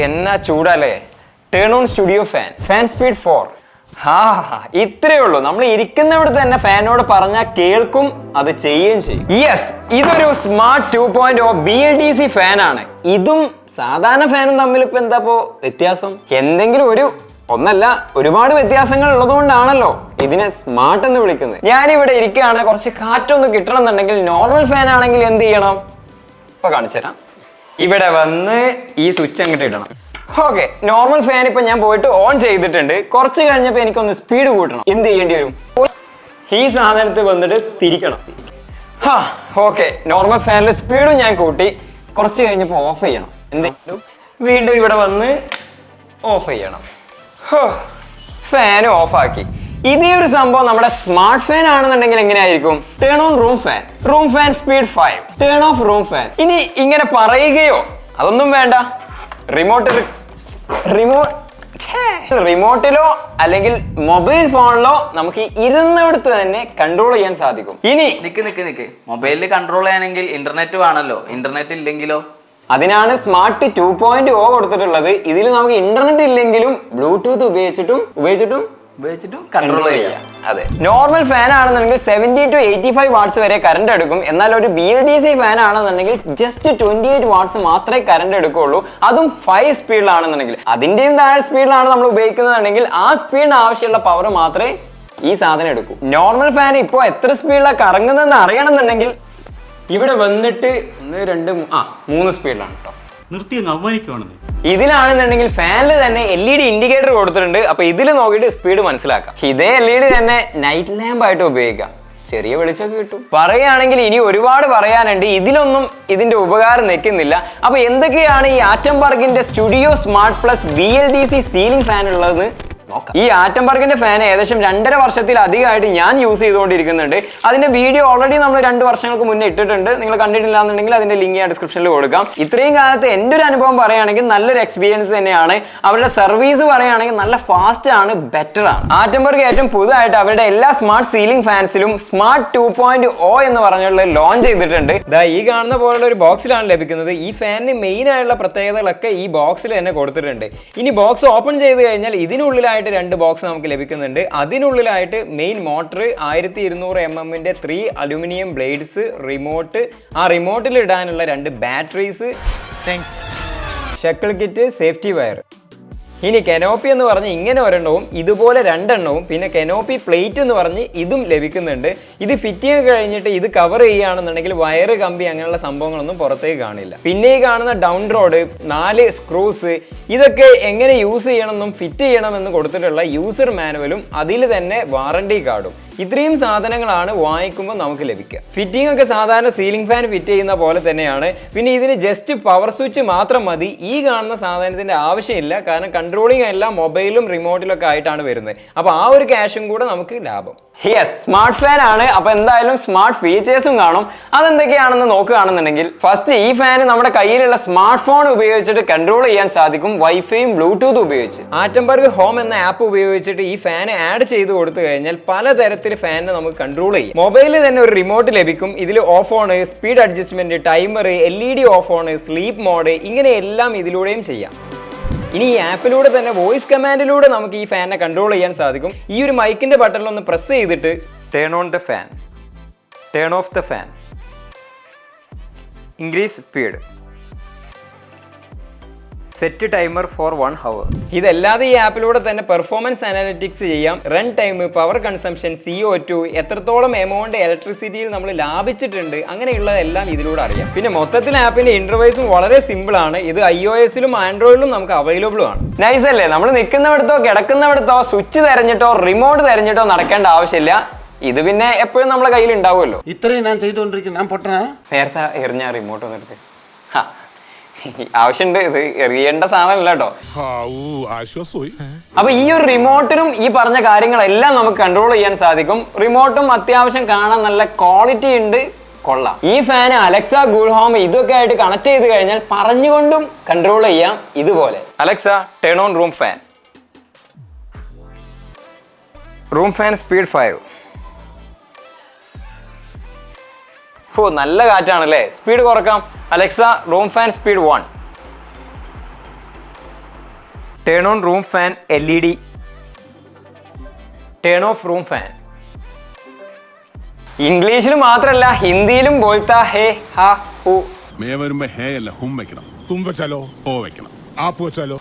എന്നാ ചൂടല്ലേ. Turn on studio fan speed 4. ഇത്രയേ ഉള്ളൂ. നമ്മൾ ഇരിക്കുന്നവിടെ തന്നെ ഫാനോട് പറഞ്ഞാൽ കേൾക്കും, അത് ചെയ്യുകയും ചെയ്യും. യെസ്, ഇതൊരു സ്മാർട്ട് 2.0 BLDC ഫാനാണ്. ഇതും സാധാരണ ഫാനും തമ്മിൽ ഇപ്പൊ എന്താ വ്യത്യാസം? എന്തെങ്കിലും ഒന്നല്ല, ഒരുപാട് വ്യത്യാസങ്ങൾ ഉള്ളതുകൊണ്ടാണല്ലോ ഇതിനെ സ്മാർട്ട് എന്ന് വിളിക്കുന്നത്. ഞാനിവിടെ ഇരിക്കുകയാണ്, കുറച്ച് കാറ്റൊന്ന് കിട്ടണം എന്നുണ്ടെങ്കിൽ നോർമൽ ഫാൻ ആണെങ്കിൽ എന്ത് ചെയ്യണം? ഇപ്പൊ കാണിച്ചു തരാം. ഇവിടെ വന്ന് ഈ സ്വിച്ച് അങ്ങോട്ട് ഇടണം. ഓക്കെ, നോർമൽ ഫാൻ ഇപ്പൊ ഞാൻ പോയിട്ട് ഓൺ ചെയ്തിട്ടുണ്ട്. കുറച്ച് കഴിഞ്ഞപ്പോ എനിക്കൊന്ന് സ്പീഡ് കൂട്ടണം. എന്ത് ചെയ്യേണ്ടി വരും? ഈ സാധനത്തിൽ വന്നിട്ട് തിരിക്കണം. ഓക്കെ, നോർമൽ ഫാനിൽ സ്പീഡും ഞാൻ കൂട്ടി. കുറച്ച് കഴിഞ്ഞപ്പോൾ ഓഫ് ചെയ്യണം. എന്തെങ്കിലും വീണ്ടും ഇവിടെ വന്ന് ഓഫ് ചെയ്യണം. ഫാൻ ഓഫ് ആക്കി. ഇതേ ഒരു സംഭവം നമ്മുടെ സ്മാർട്ട് ഫാൻ ആണെന്നുണ്ടെങ്കിൽ എങ്ങനെയായിരിക്കും? Turn on room fan speed 5, turn off room fan. ഇനി ഇങ്ങനെ പറയുകയോ അതൊന്നും വേണ്ട. റിമോട്ടിലോ അല്ലെങ്കിൽ മൊബൈൽ ഫോണിലോ നമുക്ക് ഇരുന്നിടത്ത് തന്നെ കൺട്രോൾ ചെയ്യാൻ സാധിക്കും. ഇനി നിക്ക് മൊബൈലിൽ കൺട്രോൾ ചെയ്യാനെങ്കിൽ ഇന്റർനെറ്റ് വേണമല്ലോ. ഇന്റർനെറ്റ് ഇല്ലെങ്കിലോ? അതിനാണ് സ്മാർട്ട് 2.0 കൊടുത്തിട്ടുള്ളത്. ഇതിൽ നമുക്ക് ഇന്റർനെറ്റ് ഇല്ലെങ്കിലും ബ്ലൂടൂത്ത് ഉപയോഗിച്ചിട്ടും കൺട്രോൾ ചെയ്യാം. അതെ, നോർമൽ ഫാൻ ആണെന്നുണ്ടെങ്കിൽ 70 to 85 വാട്ട്സ് വരെ കറണ്ട് എടുക്കും. എന്നാൽ ഒരു BLDC ഫാൻ ആണെന്നുണ്ടെങ്കിൽ ജസ്റ്റ് 28 വാട്ട്സ് മാത്രമേ കറണ്ട് എടുക്കുള്ളൂ. അതും 5 സ്പീഡിലാണെന്നുണ്ടെങ്കിൽ. അതിന്റെയും താഴെ സ്പീഡിലാണ് നമ്മൾ ഉപയോഗിക്കുന്നതെങ്കിൽ ആ സ്പീഡിന് ആവശ്യമുള്ള പവർ മാത്രമേ ഈ സാധനം എടുക്കൂ. നോർമൽ ഫാൻ ഇപ്പോൾ എത്ര സ്പീഡിലാണ് കറങ്ങുന്നതെന്ന് അറിയണമെന്നുണ്ടെങ്കിൽ ഇവിടെ വന്നിട്ട് 1, 2, 3 സ്പീഡിലാണ് കേട്ടോ. ഇതിലാണെന്നുണ്ടെങ്കിൽ ഫാനിൽ തന്നെ LED ഇൻഡിക്കേറ്റർ കൊടുത്തിട്ടുണ്ട്. അപ്പൊ ഇതിൽ നോക്കിയിട്ട് സ്പീഡ് മനസ്സിലാക്കാം. ഇതേ LED തന്നെ നൈറ്റ് ലാമ്പ് ആയിട്ട് ഉപയോഗിക്കാം. ചെറിയ വെളിച്ചമൊക്കെ കിട്ടും. പറയുകയാണെങ്കിൽ ഇനി ഒരുപാട് പറയാനുണ്ട്. ഇതിലൊന്നും ഇതിന്റെ ഉപകാരം നിൽക്കുന്നില്ല. അപ്പൊ എന്തൊക്കെയാണ് ഈ ആറ്റംബർഗിന്റെ studio smart plus BLDC ceiling fan ഉള്ളത്? ഈ ആറ്റംബർഗിന്റെ ഫാൻ ഏകദേശം 2.5 വർഷത്തിലധികമായിട്ട് ഞാൻ യൂസ് ചെയ്തുകൊണ്ടിരിക്കുന്നുണ്ട്. അതിന്റെ വീഡിയോ ഓൾറെഡി നമ്മൾ 2 വർഷങ്ങൾക്ക് മുന്നേ ഇട്ടിട്ടുണ്ട്. നിങ്ങൾ കണ്ടിട്ടില്ല എന്നുണ്ടെങ്കിൽ അതിന്റെ ലിങ്ക് ഞാൻ ഡിസ്ക്രിപ്ഷനിൽ കൊടുക്കാം. ഇത്രയും കാലത്ത് എൻ്റെ ഒരു അനുഭവം പറയുകയാണെങ്കിൽ നല്ലൊരു എക്സ്പീരിയൻസ് തന്നെയാണ്. അവരുടെ സർവീസ് പറയുകയാണെങ്കിൽ നല്ല ഫാസ്റ്റ് ആണ്, ബെറ്റർ ആണ്. ആറ്റംബർഗ് ഏറ്റവും പുതുതായിട്ട് അവരുടെ എല്ലാ സ്മാർട്ട് സീലിംഗ് ഫാൻസിലും സ്മാർട്ട് 2.0 എന്ന് പറഞ്ഞുള്ള ലോഞ്ച് ചെയ്തിട്ടുണ്ട്. ഈ കാണുന്ന പോലുള്ള ഒരു ബോക്സിലാണ് ലഭിക്കുന്നത്. ഈ ഫാനിന് മെയിൻ ആയിട്ടുള്ള പ്രത്യേകതകളൊക്കെ ഈ ബോക്സിൽ തന്നെ കൊടുത്തിട്ടുണ്ട്. ഇനി ബോക്സ് ഓപ്പൺ ചെയ്ത് കഴിഞ്ഞാൽ ഇതിനുള്ളിലായിട്ട് 2 ബോക്സ് നമുക്ക് ലഭിക്കുന്നുണ്ട്. അതിനുള്ളിലായിട്ട് main motor, 1200 mm 3 aluminium blades, remote, ആ റിമോട്ടിൽ ഇടാനുള്ള 2 batteries, shackle kit, safety wire. ഇനി കെനോപ്പി എന്ന് പറഞ്ഞ് ഇങ്ങനെ ഒരെണ്ണവും ഇതുപോലെ 2 എണ്ണവും, പിന്നെ കെനോപ്പി പ്ലേറ്റ് എന്ന് പറഞ്ഞ് ഇതും ലഭിക്കുന്നുണ്ട്. ഇത് ഫിറ്റിംഗ് കഴിഞ്ഞിട്ട് ഇത് കവർ ചെയ്യുകയാണെന്നുണ്ടെങ്കിൽ വയറ്, കമ്പി അങ്ങനെയുള്ള സംഭവങ്ങളൊന്നും പുറത്തേക്ക് കാണില്ല. പിന്നെ ഈ കാണുന്ന ഡൗൺ റോഡ്, 4 സ്ക്രൂസ്, ഇതൊക്കെ എങ്ങനെ യൂസ് ചെയ്യണമെന്നും ഫിറ്റ് ചെയ്യണമെന്ന് കൊടുത്തിട്ടുള്ള യൂസർ മാനുവലും അതിൽ തന്നെ വാറണ്ടി കാർഡും. ഇത്രയും സാധനങ്ങളാണ് വാങ്ങിക്കുമ്പോൾ നമുക്ക് ലഭിക്കുക. ഫിറ്റിംഗ് ഒക്കെ സാധാരണ സീലിംഗ് ഫാൻ ഫിറ്റ് ചെയ്യുന്ന പോലെ തന്നെയാണ്. പിന്നെ ഇതിന് ജസ്റ്റ് പവർ സ്വിച്ച് മാത്രം മതി. ഈ കാണുന്ന സാധനത്തിന്റെ ആവശ്യമില്ല. കാരണം കൺട്രോളിങ് എല്ലാം മൊബൈലും റിമോട്ടിലൊക്കെ ആയിട്ടാണ് വരുന്നത്. അപ്പോൾ ആ ഒരു ക്യാഷും കൂടെ നമുക്ക് ലാഭം. യെസ്, സ്മാർട്ട് ഫാൻ ആണ്. അപ്പൊ എന്തായാലും സ്മാർട്ട് ഫീച്ചേഴ്സും കാണും. അതെന്തൊക്കെയാണെന്ന് നോക്കുകയാണെന്നുണ്ടെങ്കിൽ ഫസ്റ്റ് ഈ ഫാൻ നമ്മുടെ കയ്യിലുള്ള സ്മാർട്ട് ഫോൺ ഉപയോഗിച്ചിട്ട് കൺട്രോൾ ചെയ്യാൻ സാധിക്കും. വൈഫൈയും ബ്ലൂടൂത്തും ഉപയോഗിച്ച്. ആറ്റംബർഗ് ഹോം എന്ന ആപ്പ് ഉപയോഗിച്ചിട്ട് ഈ ഫാൻ ആഡ് ചെയ്ത് കൊടുത്തു കഴിഞ്ഞാൽ പലതരത്തിൽ ഫാനിനെ നമുക്ക് കൺട്രോൾ ചെയ്യാം. മൊബൈലിൽ തന്നെ ഒരു റിമോട്ട് ലഭിക്കും. ഇതിൽ off on, speed adjustment, timer, LED off on, sleep mode, ഇങ്ങനെ എല്ലാം ഇതിലൂടെയും ചെയ്യാം. ഇനി ഈ ആപ്പിലൂടെ തന്നെ വോയിസ് കമാൻഡിലൂടെ നമുക്ക് ഈ ഫാനിനെ കൺട്രോൾ ചെയ്യാൻ സാധിക്കും. ഈ ഒരു മൈക്കിന്റെ ബട്ടണിൽ ഒന്ന് പ്രസ് ചെയ്തിട്ട് turn on the fan, turn off the fan, increase speed, set timer for 1 hour. ഇതല്ലാതെ ഈ ആപ്പിലൂടെ തന്നെ പെർഫോമൻസ് അനാലിറ്റിക്സ് ചെയ്യാം. Run time, power consumption, CO2, എത്രത്തോളം എമൗണ്ട് ഇലക്ട്രിസിറ്റിയിൽ നമ്മൾ ലാഭിച്ചിട്ടുണ്ട്, അങ്ങനെയുള്ളതെല്ലാം ഇതിലൂടെ അറിയാം. പിന്നെ മൊത്തത്തിൽ ആപ്പിന്റെ ഇന്റർഫേസും വളരെ സിമ്പിൾ ആണ്. ഇത് iOS-ലും ആൻഡ്രോയിഡിലും നമുക്ക് അവൈലബിൾ ആണ്. നൈസ് അല്ലേ? നമ്മൾ നിൽക്കുന്നിടത്തോ കിടക്കുന്നിടത്തോ സ്വിച്ച് തെരഞ്ഞിട്ടോ റിമോട്ട് തെരഞ്ഞിട്ടോ നടക്കേണ്ട ആവശ്യമില്ല. ഇത് പിന്നെ എപ്പോഴും നമ്മളെ കയ്യിൽ ഉണ്ടാവുമല്ലോ. ഇത്രയും ഞാൻ ചെയ്തുകൊണ്ടിരിക്കുന്നു. ഞാൻ പൊട്ടനാ? നേരത്തെ എറിഞ്ഞ റിമോട്ട് ഒന്ന് എടുത്ത് ആവശ്യമുണ്ട്. ഇത് എറിയേണ്ട സാധനമല്ല കേട്ടോ. അപ്പൊ ഈ ഒരു റിമോട്ടിനും ഈ പറഞ്ഞ കാര്യങ്ങളെല്ലാം നമുക്ക് കൺട്രോൾ ചെയ്യാൻ സാധിക്കും. റിമോട്ടും അത്യാവശ്യം കാണാൻ നല്ല ക്വാളിറ്റി ഉണ്ട്, കൊള്ളാം. ഈ ഫാൻ അലക്സ, ഗൂഗിൾ ഹോം ഇതൊക്കെ ആയിട്ട് കണക്ട് ചെയ്ത് കഴിഞ്ഞാൽ പറഞ്ഞുകൊണ്ടും കൺട്രോൾ ചെയ്യാം. ഇതുപോലെ Alexa turn on room fan, room fan speed 5. നല്ല കാറ്റാണല്ലേ. സ്പീഡ് കുറക്കാം. Alexa room fan speed 1, turn on room fan LED, turn off room fan. ഇംഗ്ലീഷിൽ മാത്രമല്ല ഹിന്ദിയിലും ബോൾത്താ ഹേ ഹാ ഹു. മേ വരുമ്പോ ഹേ അല്ല ഹും വെക്കണം. തും വെച്ചാലോ ഓ വെക്കണം. ആപ്പ് വെച്ചാലോ.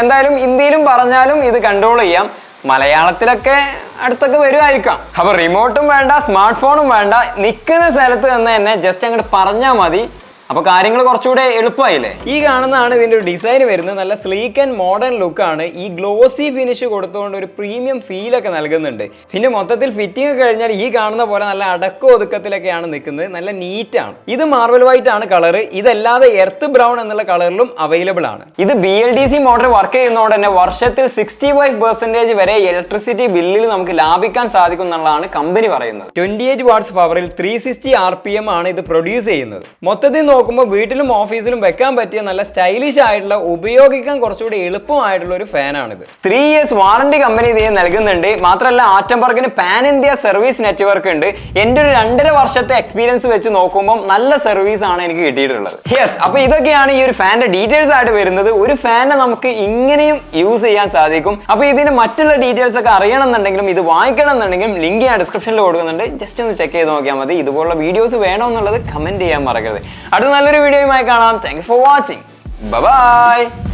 എന്തായാലും ഹിന്ദിയിലും പറഞ്ഞാലും ഇത് കൺട്രോൾ ചെയ്യാം. മലയാളത്തിലൊക്കെ അടുത്തൊക്കെ വരുമായിരിക്കാം. അപ്പൊ റിമോട്ടും വേണ്ട, സ്മാർട്ട് ഫോണും വേണ്ട, നിൽക്കുന്ന സ്ഥലത്ത് നിന്ന് തന്നെ ജസ്റ്റ് അങ്ങോട്ട് പറഞ്ഞാൽ മതി. അപ്പോൾ കാര്യങ്ങൾ കുറച്ചുകൂടെ എളുപ്പമായില്ലേ. ഈ കാണുന്നതാണ് ഇതിൻ്റെ ഒരു ഡിസൈൻ വരുന്നത്. നല്ല സ്ലീക്ക് ആൻഡ് മോഡേൺ ലുക്കാണ്. ഈ ഗ്ലോസി ഫിനിഷ് കൊടുത്തുകൊണ്ട് ഒരു പ്രീമിയം ഫീലൊക്കെ നൽകുന്നുണ്ട്. പിന്നെ മൊത്തത്തിൽ ഫിറ്റിംഗ് കഴിഞ്ഞാൽ ഈ കാണുന്ന പോലെ നല്ല അടക്ക ഒതുക്കത്തിലൊക്കെയാണ് നിൽക്കുന്നത്. നല്ല നീറ്റാണ്. ഇത് മാർബിൾ വൈറ്റ് ആണ് കളർ. ഇതല്ലാതെ എർത്ത് ബ്രൗൺ എന്നുള്ള കളറിലും അവൈലബിൾ ആണ്. ഇത് BLDC മോട്ടോർ വർക്ക് ചെയ്യുന്നതുകൊണ്ട് തന്നെ വർഷത്തിൽ 65% വരെ ഇലക്ട്രിസിറ്റി ബില്ലിൽ നമുക്ക് ലാഭിക്കാൻ സാധിക്കും എന്നുള്ളതാണ് കമ്പനി പറയുന്നത്. 28 വാട്ട്സ് പവറിൽ 360 RPM ആണ് ഇത് പ്രൊഡ്യൂസ് ചെയ്യുന്നത്. മൊത്തത്തിൽ നോക്കുമ്പോൾ വീട്ടിലും ഓഫീസിലും വെക്കാൻ പറ്റിയ നല്ല സ്റ്റൈലിഷ് ആയിട്ടുള്ള, ഉപയോഗിക്കാൻ കുറച്ചുകൂടി എളുപ്പമായിട്ടുള്ള ഒരു ഫാനാണിത്. 3 years വാറണ്ടി കമ്പനി ഇതിന് നൽകുന്നുണ്ട്. മാത്രമല്ല ആറ്റംബർഗിന് പാൻ ഇന്ത്യ സർവീസ് നെറ്റ്വർക്ക് ഉണ്ട്. എൻ്റെ ഒരു 2.5 വർഷത്തെ എക്സ്പീരിയൻസ് വെച്ച് നോക്കുമ്പോൾ നല്ല സർവീസ് ആണ് എനിക്ക് കിട്ടിയിട്ടുള്ളത്. യെസ്, അപ്പോൾ ഇതൊക്കെയാണ് ഈ ഒരു ഫാനിന്റെ ഡീറ്റെയിൽസ് ആയിട്ട് വരുന്നത്. ഒരു ഫാനെ നമുക്ക് ഇങ്ങനെയും യൂസ് ചെയ്യാൻ സാധിക്കും. അപ്പോൾ ഇതിന്റെ മറ്റുള്ള ഡീറ്റെയിൽസ് ഒക്കെ അറിയണമെന്നുണ്ടെങ്കിലും ഇത് വാങ്ങിക്കണം എന്നുണ്ടെങ്കിലും ലിങ്ക് ഞാൻ ഡിസ്ക്രിപ്ഷനിൽ കൊടുക്കുന്നുണ്ട്. ജസ്റ്റ് ഒന്ന് ചെക്ക് ചെയ്ത് നോക്കിയാൽ മതി. ഇതുപോലുള്ള വീഡിയോസ് വേണമെന്നുള്ളത് കമന്റ് ചെയ്യാൻ മറക്കരുത്. അടുത്ത നല്ലൊരു വീഡിയോയുമായി കാണാം. Thank you for watching. Bye bye.